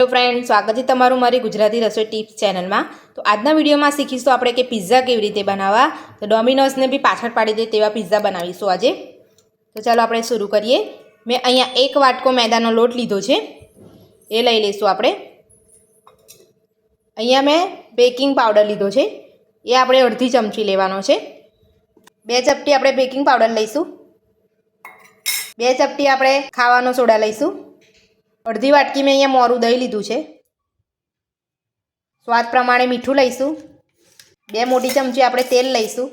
Hello friends, स्वागत है तमारू मारी गुजराती रसोई टिप्स चैनल में। तो आजना वीडियो में शीखीशुं आपणे के पिज्जा केवी रीते बनावा। तो डोमिनोज ने भी पाछळ पाड़ी दे तेवा पिज्जा बनावीशुं आजे। तो चलो आपणे शुरू करिए। मैं अहींया एक वाटको मैदानो लोट लीधो छे, ए लई लईशुं आपणे। अहींया मैं बेकिंग पाउडर लीधो छे, ए आपणे अर्धी चमची लेवानो छे। 2 चमची आपणे बेकिंग पाउडर लईशुं। 2 चमची आपणे खावानो सोडा लईशुं। अर्धी वाटकी में अहींया मोरू दही लीधुं छे। स्वाद प्रमाणे मीठुं लईशुं। 2 मोटी चमची आपणे तेल लईशुं।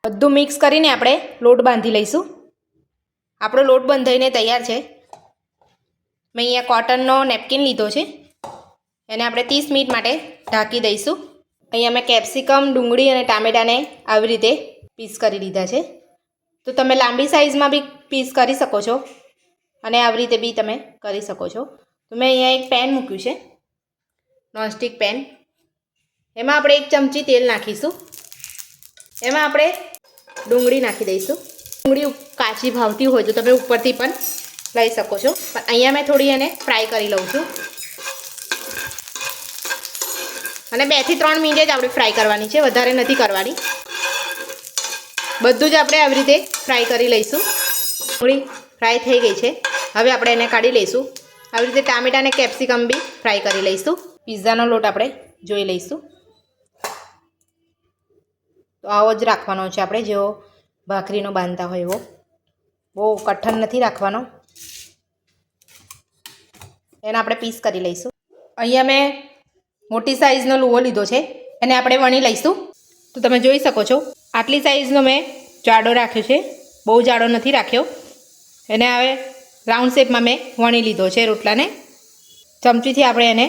बधुं मिक्स करीने आपणे लोट बांधी लईशुं। आपणो लोट बंधाईने तैयार छे। मैं अहींया कॉटननो नेपकिन लीधो छे, एने आपणे 30 मिनिट माटे ढांकी दईशुं। अहींया मैं केप्सिकम, डુંગળી अने टामेटाने આવી રીતે पीस करी लीधा छे। तो तमे लांबी साइज में भी पीस करी सको छो अने आ रीते भी तमे करी सको छो। तो मैं अहींया एक पेन मूक्युं छे, नॉनस्टिक पेन। एमां आपणे 1 चमची तेल नाखीशुं। एमां आपणे डુંગળી नाखी दईशुं। डુંગળી काची भावती होय तो तमे उपरथी पण लई सको छो, पण अहींया मैं थोड़ी एने फ्राय करी लऊं छुं। अने 2 થી 3 मिनिट ज आपणे फ्राय करवानी छे, वधारे नथी करवानी। बधुं ज आपणे આવી રીતે फ्राय करी लईशुं। थोड़ी फ्राय थई गई है, हवे आपणे एने काढी लईशुं। આવી રીતે टामेटा ने केप्सिकम भी फ्राय करी लईशुं। पिज्जानो लोट आपणे जोई लईशुं। तो आवो ज राखवानो छे आपणे, जेवो भाखरीनो बांधता होय एवो। बहु कठण नथी राखवानो। एने आपणे पीस करी लईशुं। अहींया मैं मोटी साइजनो लूवो लीधो छे, एने आपणे वणी लईशुं। तो तमे जोई सको छो आटली साइजनो मैं जाडो राख्यो छे, बहु जाडो नथी राख्यो। एने हवे राउंड शेप में मैं वणी लीधो छे रोटलाने। चमचीथी आपणे एने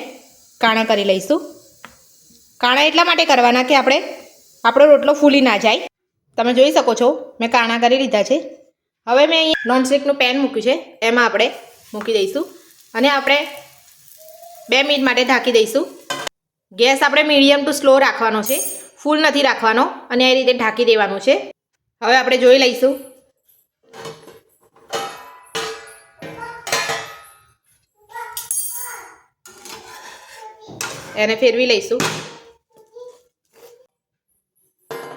काणा करी लईशुं। काणा एटला माटे करवाना के आपणे आपणो रोटलो फूली ना जाय। तमे जोई सको छो मैं काणा करी लीधा छे। हवे मैं अहीं नॉनस्टिकनुं पेन मूक्युं छे, एमां आपणे मूकी दईशुं अने आपणे 2 मिनिट माटे ढांकी दईशुं। गैस आपणे मीडियम टू स्लो राखवानो छे, फूल नथी राखवानो अने ए रीते ढांकी देवानुं छे। हवे आपणे जोई लईशुं। एने फेरवी लईशुं।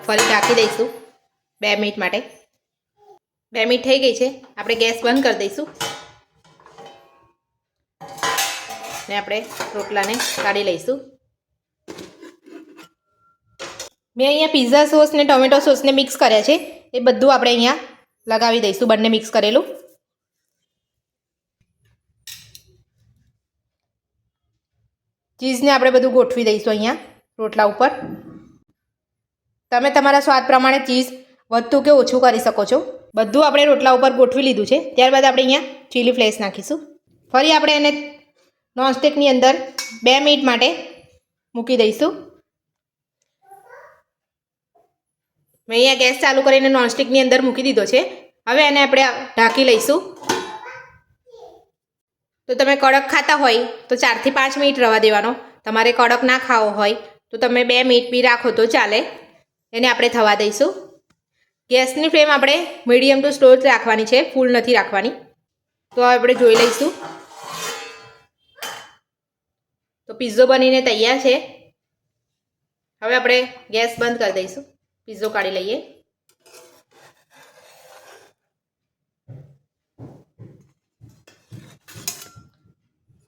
फरी ढांकी दईशुं 2 मिनिट माटे। 2 मिनिट थई गई छे, आपणे गैस बंध कर दईशुं ने आपणे रोटलाने काढी लईशुं। मैं अहींया पिज्जा सॉस ने टोमेटो सॉस ने मिक्स कर्या छे, ए बधुं आपणे अहींया लगावी दईशुं, बंने मिक्स करेलुं। चीज ने आपणे बधुं गोठवी दईशुं अहींया रोटला उपर। तमे तमारा स्वाद प्रमाणे चीज वधतुं के ओछुं करी सको छो। बधुं आपणे रोटला उपर गोठवी लीधुं छे। त्यारबाद आपणे अहींया चीली फ्लेक्स नाखीशुं। फरी आपणे एने नॉनस्टिकनी अंदर 2 मिनिट माटे मूकी दईशुं। मैं अहींया गैस चालू करीने नॉनस्टिकनी अंदर मूकी दीधो छे। हवे एने आपणे ढांकी लईशुं। तो तमे कड़क खाता होय तो 4 થી 5 मिनिट रवा देवानो। तमारे कड़क ना खावो होय तो तमे 2 मिनिट बी राखो तो चाले। एने आपणे थवा दईशुं। गैसनी फ्लेम आपणे मीडियम टू स्लो ज राखवानी छे, फूल नथी राखवानी। तो हवे आपणे जोई लईशुं। तो पिज्जो बनीने तैयार छे। हवे आपणे गैस बंद कर दईशुं। पिज्जो काढी लईए।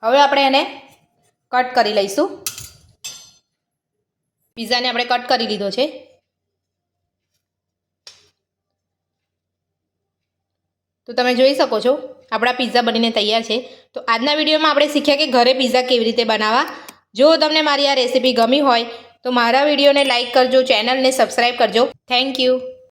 हवे आपणे एने कट करी लईशुं। पिज्जा ने आपणे कट करी लीधो छे। तो तमे जोई सको छो आपणा पिज्जा बनीने तैयार छे। तो आजना विडियो में आपणे शीख्या के घरे पिज्जा केवी रीते बनावा। जो तमने मारी आ रेसिपी गमी होय तो मारा विडियो ने लाइक करजो, चैनल ने सब्सक्राइब करजो। Thank you.